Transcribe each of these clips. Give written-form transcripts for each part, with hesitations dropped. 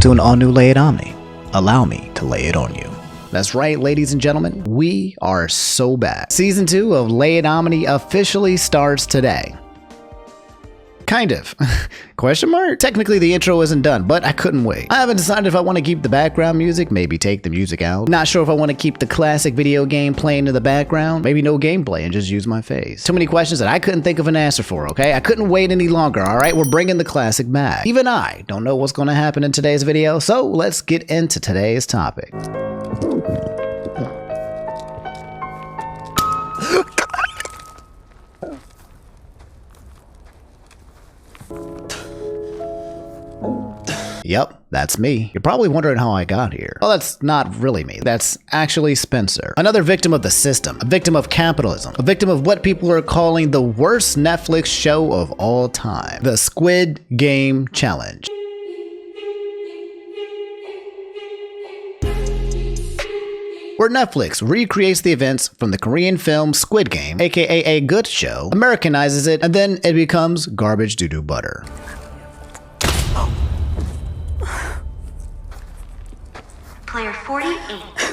to an all-new Lay It Omni. Allow me to lay it on you. That's right, ladies and gentlemen, we are so back. Season 2 of Lay It Omni officially starts today. Kind of. Question mark? Technically the intro isn't done, but I couldn't wait. I haven't decided if I want to keep the background music, maybe take the music out. Not sure if I want to keep the classic video game playing in the background, maybe no gameplay and just use my face. Too many questions that I couldn't think of an answer for, okay? I couldn't wait any longer, alright? We're bringing the classic back. Even I don't know what's going to happen in today's video, so let's get into today's topic. Yep, that's me. You're probably wondering how I got here. Well, that's not really me. That's actually Spencer. Another victim of the system, a victim of capitalism, a victim of what people are calling the worst Netflix show of all time, the Squid Game Challenge. Where Netflix recreates the events from the Korean film Squid Game, aka a good show, Americanizes it, and then it becomes garbage doo-doo butter. Player 48.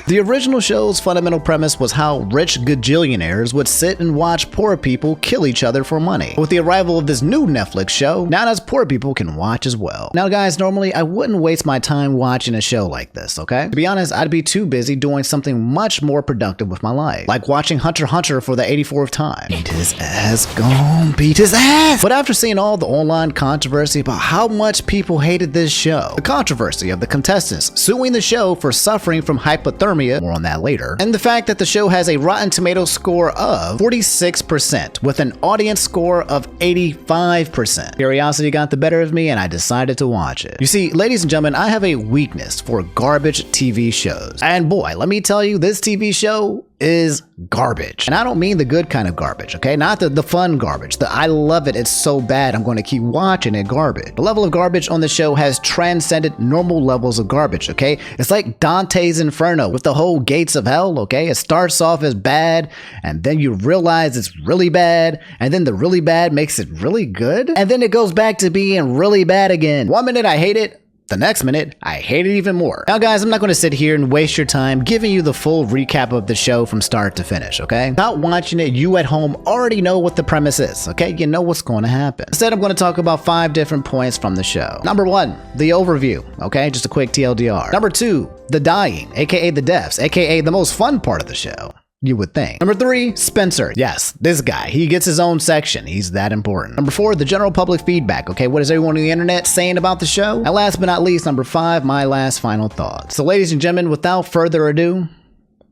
The original show's fundamental premise was how rich gajillionaires would sit and watch poor people kill each other for money. With the arrival of this new Netflix show, now us poor people can watch as well. Now guys, normally I wouldn't waste my time watching a show like this, okay? To be honest, I'd be too busy doing something much more productive with my life. Like watching Hunter x Hunter for the 84th time. Beat his ass, gone beat his ass! But after seeing all the online controversy about how much people hated this show, the controversy of the contestants suing the show for suffering from hypothermia, more on that later, and the fact that the show has a Rotten Tomatoes score of 46% with an audience score of 85%. Curiosity got the better of me and I decided to watch it. You see, ladies and gentlemen, I have a weakness for garbage TV shows. And boy, let me tell you, this TV show is garbage. And I don't mean the good kind of garbage, okay? Not the fun garbage. The I love it, it's so bad, I'm going to keep watching it garbage. The level of garbage on the show has transcended normal levels of garbage, okay? It's like Dante's Inferno with the whole gates of hell, okay? It starts off as bad, and then you realize it's really bad, and then the really bad makes it really good, and then it goes back to being really bad again. 1 minute I hate it, the next minute, I hate it even more. Now guys, I'm not going to sit here and waste your time giving you the full recap of the show from start to finish, okay? Without watching it, you at home already know what the premise is, okay? You know what's going to happen. Instead, I'm going to talk about 5 different points from the show. Number 1, the overview, okay? Just a quick TLDR. Number 2, the dying, aka the deaths, aka the most fun part of the show. You would think. Number 3, Spencer. Yes, this guy. He gets his own section. He's that important. Number 4, the general public feedback. Okay, what is everyone on the internet saying about the show? And last but not least, number 5, my last final thoughts. So ladies and gentlemen, without further ado,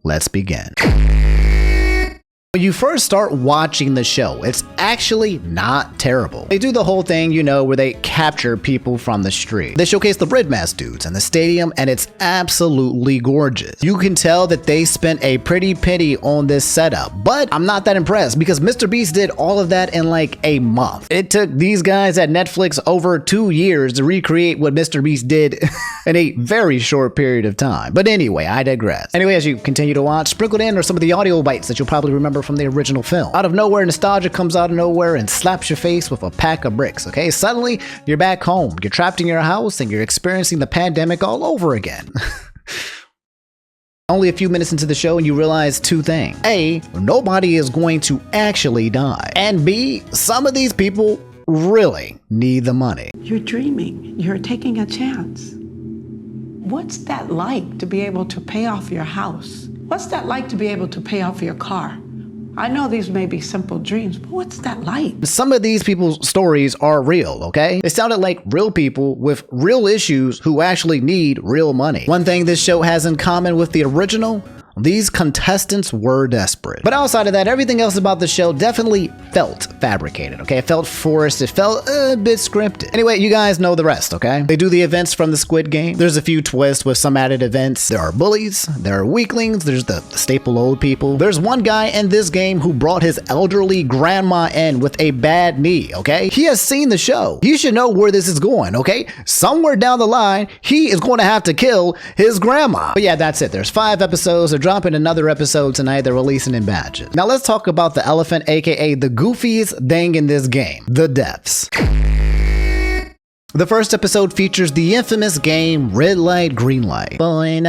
let's begin. When you first start watching the show, it's actually not terrible. They do the whole thing, you know, where they capture people from the street. They showcase the Ridmass dudes in the stadium, and it's absolutely gorgeous. You can tell that they spent a pretty penny on this setup, but I'm not that impressed because Mr. Beast did all of that in like a month. It took these guys at Netflix over 2 years to recreate what Mr. Beast did in a very short period of time. But anyway, I digress. Anyway, as you continue to watch, sprinkled in are some of the audio bites that you'll probably remember from the original film. Out of nowhere, nostalgia comes out of nowhere and slaps your face with a pack of bricks, okay? Suddenly, you're back home. You're trapped in your house and you're experiencing the pandemic all over again. Only a few minutes into the show and you realize 2 things. A, nobody is going to actually die. And B, some of these people really need the money. You're dreaming. You're taking a chance. What's that like to be able to pay off your house? What's that like to be able to pay off your car? I know these may be simple dreams, but what's that like? Some of these people's stories are real, okay? They sounded like real people with real issues who actually need real money. One thing this show has in common with the original, these contestants were desperate. But outside of that, everything else about the show definitely felt fabricated, okay? It felt forced, it felt a bit scripted. Anyway, you guys know the rest, okay? They do the events from the Squid Game. There's a few twists with some added events. There are bullies, there are weaklings, there's the staple old people. There's one guy in this game who brought his elderly grandma in with a bad knee, okay? He has seen the show. He should know where this is going, okay? Somewhere down the line, he is going to have to kill his grandma. But yeah, that's it. There's 5 episodes. They're dropping another episode tonight. They're releasing in batches. Now let's talk about the elephant, aka the goofiest thing in this game, the deaths. The first episode features the infamous game Red Light, Green Light. Immediately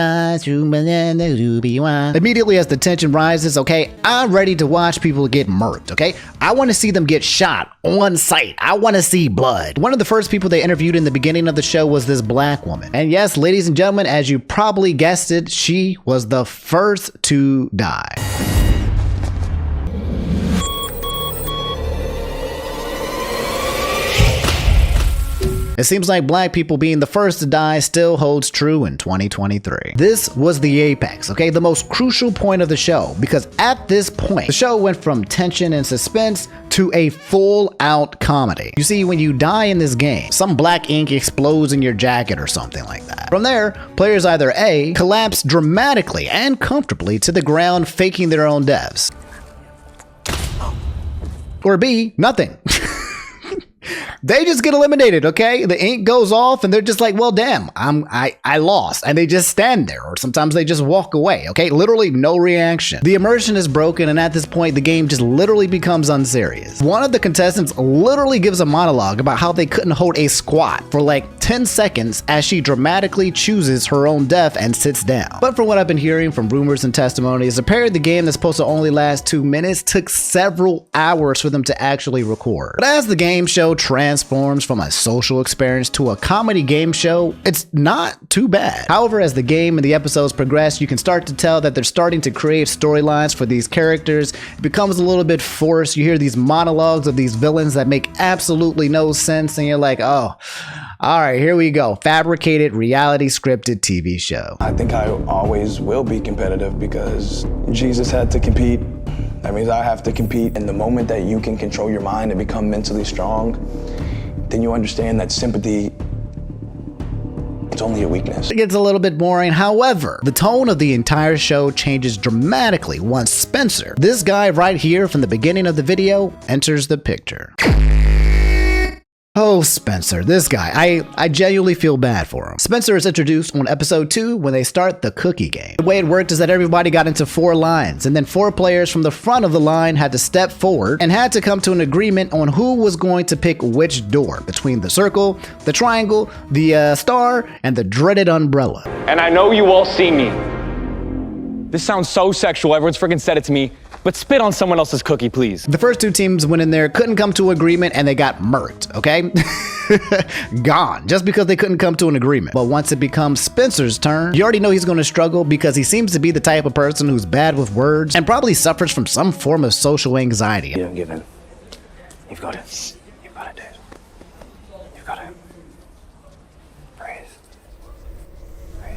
as the tension rises, okay, I'm ready to watch people get murked, okay? I want to see them get shot on sight. I want to see blood. One of the first people they interviewed in the beginning of the show was this black woman. And yes, ladies and gentlemen, as you probably guessed it, she was the first to die. It seems like black people being the first to die still holds true in 2023. This was the apex, okay? The most crucial point of the show, because at this point, the show went from tension and suspense to a full-out comedy. You see, when you die in this game, some black ink explodes in your jacket or something like that. From there, players either A, collapse dramatically and comfortably to the ground, faking their own deaths, or B, nothing. They just get eliminated, okay? The ink goes off and they're just like, well, damn, I lost. And they just stand there, or sometimes they just walk away, okay? Literally no reaction. The immersion is broken, and at this point, the game just literally becomes unserious. One of the contestants literally gives a monologue about how they couldn't hold a squat for like 10 seconds as she dramatically chooses her own death and sits down. But from what I've been hearing from rumors and testimonies, apparently the game that's supposed to only last 2 minutes took several hours for them to actually record. But as the game show transforms from a social experience to a comedy game show, it's not too bad. However, as the game and the episodes progress, you can start to tell that they're starting to create storylines for these characters. It becomes a little bit forced. You hear these monologues of these villains that make absolutely no sense, and you're like, oh, all right, here we go. Fabricated, reality scripted TV show. I think I always will be competitive because Jesus had to compete. That means I have to compete. And the moment that you can control your mind and become mentally strong, then you understand that sympathy, it's only a weakness. It gets a little bit boring. However, the tone of the entire show changes dramatically once Spencer, this guy right here from the beginning of the video, enters the picture. Oh, Spencer, this guy, I genuinely feel bad for him. Spencer is introduced on episode 2 when they start the cookie game. The way it worked is that everybody got into 4 lines, and then 4 players from the front of the line had to step forward and had to come to an agreement on who was going to pick which door between the circle, the triangle, the star, and the dreaded umbrella. And I know you all see me. This sounds so sexual, everyone's freaking said it to me, but spit on someone else's cookie, please. The first 2 teams went in there, couldn't come to agreement, and they got murked, okay? Gone, just because they couldn't come to an agreement. But once it becomes Spencer's turn, you already know he's going to struggle because he seems to be the type of person who's bad with words and probably suffers from some form of social anxiety. You don't give in. You've got it. You've got it, dude. You've got it. Breathe. Breathe.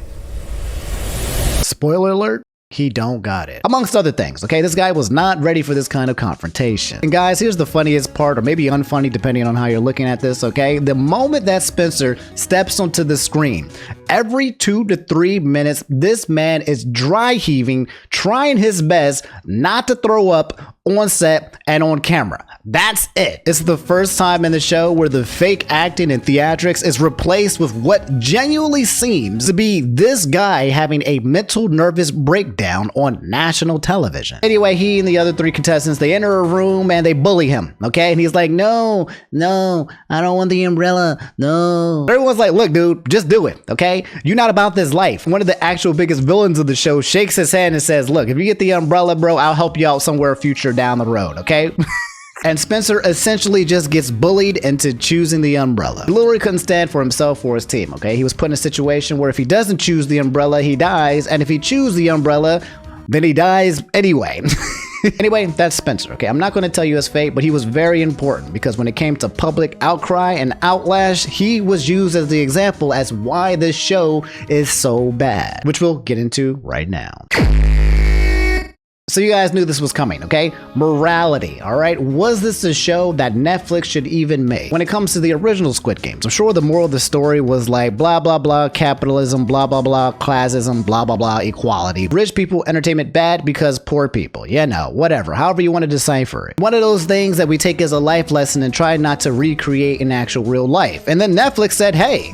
Spoiler alert. He don't got it. Amongst other things, okay? This guy was not ready for this kind of confrontation. And guys, here's the funniest part, or maybe unfunny depending on how you're looking at this, okay? The moment that Spencer steps onto the screen, every 2 to 3 minutes, this man is dry heaving, trying his best not to throw up on set and on camera. That's it. It's the first time in the show where the fake acting and theatrics is replaced with what genuinely seems to be this guy having a mental nervous breakdown on national television. Anyway, he and the other 3 contestants, they enter a room and they bully him, okay? And he's like, no, I don't want the umbrella, no. Everyone's like, look, dude, just do it, okay? You're not about this life. One of the actual biggest villains of the show shakes his hand and says, look, if you get the umbrella, bro, I'll help you out somewhere future down the road, okay? And Spencer essentially just gets bullied into choosing the umbrella. He literally couldn't stand for himself or his team, okay? He was put in a situation where if he doesn't choose the umbrella, he dies. And if he chooses the umbrella, then he dies anyway. Anyway, that's Spencer, okay? I'm not going to tell you his fate, but he was very important because when it came to public outcry and outlash, he was used as the example as why this show is so bad, which we'll get into right now. So you guys knew this was coming, okay? Morality, all right? Was this a show that Netflix should even make? When it comes to the original Squid Games, I'm sure the moral of the story was like blah, blah, blah, capitalism, blah, blah, blah, classism, blah, blah, blah, equality. Rich people entertainment bad because poor people, you know, whatever, however you want to decipher it. One of those things that we take as a life lesson and try not to recreate in actual real life. And then Netflix said, hey,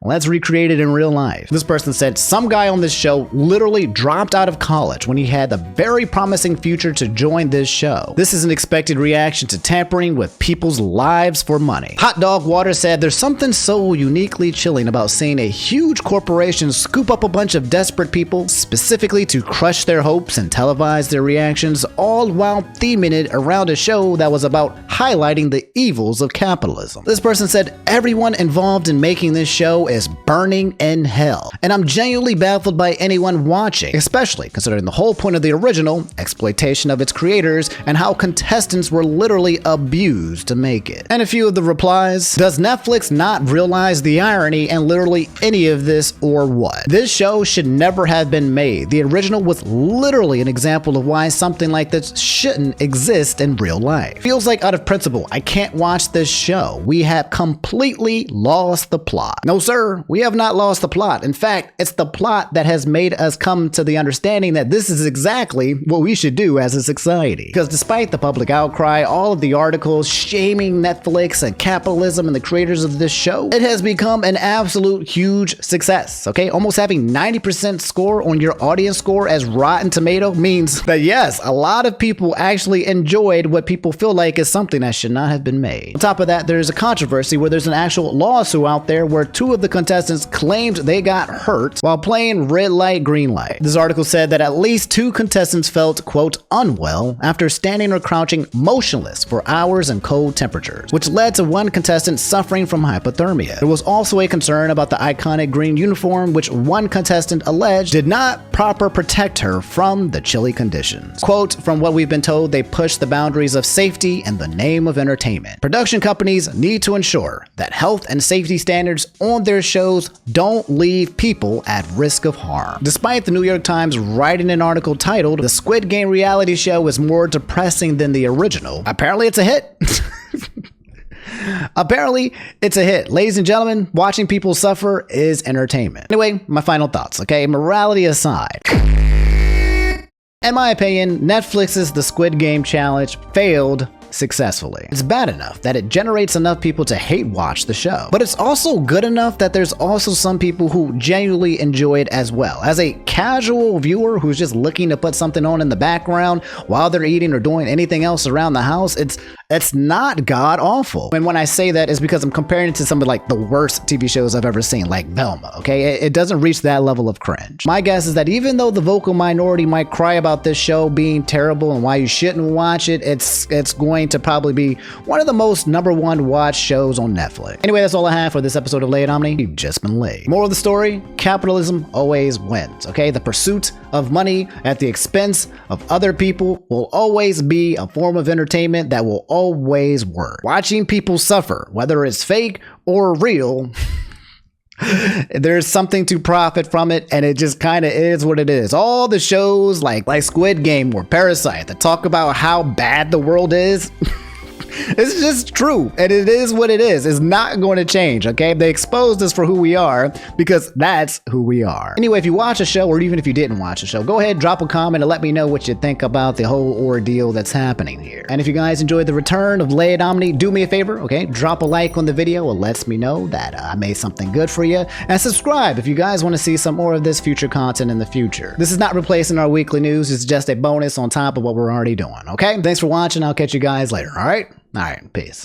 let's recreate it in real life. This person said, some guy on this show literally dropped out of college when he had the very promising future to join this show. This is an expected reaction to tampering with people's lives for money. Hot Dog Water said, there's something so uniquely chilling about seeing a huge corporation scoop up a bunch of desperate people specifically to crush their hopes and televise their reactions, all while theming it around a show that was about highlighting the evils of capitalism. This person said, everyone involved in making this show is burning in hell, and I'm genuinely baffled by anyone watching, especially considering the whole point of the original, exploitation of its creators, and how contestants were literally abused to make it. And a few of the replies, does Netflix not realize the irony in literally any of this or what? This show should never have been made. The original was literally an example of why something like this shouldn't exist in real life. Feels like out of principle, I can't watch this show. We have completely lost the plot. No sir, we have not lost the plot. In fact, it's the plot that has made us come to the understanding that this is exactly what we should do as a society. Because despite the public outcry, all of the articles shaming Netflix and capitalism and the creators of this show, it has become an absolute huge success, okay? Almost having 90% score on your audience score as Rotten Tomato means that yes, a lot of people actually enjoyed what people feel like is something that should not have been made. On top of that, there's a controversy where there's an actual lawsuit out there where two of the contestants claimed they got hurt while playing red light, green light. This article said that at least two contestants felt, quote, unwell after standing or crouching motionless for hours in cold temperatures, which led to one contestant suffering from hypothermia. There was also a concern about the iconic green uniform, which one contestant alleged did not proper protect her from the chilly conditions. Quote, from what we've been told, they push the boundaries of safety in the name of entertainment. Production companies need to ensure that health and safety standards on their shows don't leave people at risk of harm. Despite the New York Times writing an article titled, "The Squid Game reality show is more depressing than the original," apparently it's a hit. Apparently, it's a hit. Ladies and gentlemen, watching people suffer is entertainment. Anyway, my final thoughts, okay? Morality aside. In my opinion, Netflix's The Squid Game challenge failed successfully. It's bad enough that it generates enough people to hate watch the show, but it's also good enough that there's also some people who genuinely enjoy it as well. As a casual viewer who's just looking to put something on in the background while they're eating or doing anything else around the house, it's not god awful. And when I say that, it's because I'm comparing it to some of like the worst TV shows I've ever seen, like Velma, okay? It doesn't reach that level of cringe. My guess is that even though the vocal minority might cry about this show being terrible and why you shouldn't watch it, it's going to probably be one of the most #1 watched shows on Netflix. Anyway, that's all I have for this episode of Lay It Omni. You've just been laid. Moral of the story, capitalism always wins, okay? The pursuit of money at the expense of other people will always be a form of entertainment that will always work. Watching people suffer, whether it's fake or real, there's something to profit from it, and it just kind of is what it is. All the shows like Squid Game or Parasite that talk about how bad the world is, it's just true, and it is what it is. It's not going to change, okay? They exposed us for who we are because that's who we are. Anyway, if you watch a show, or even if you didn't watch a show, go ahead, drop a comment, and let me know what you think about the whole ordeal that's happening here. And if you guys enjoyed the return of Lay It Omni, do me a favor, okay? Drop a like on the video. It lets me know that I made something good for you. And subscribe if you guys want to see some more of this future content in the future. This is not replacing our weekly news. It's just a bonus on top of what we're already doing, okay? Thanks for watching. I'll catch you guys later, all right? All right, peace.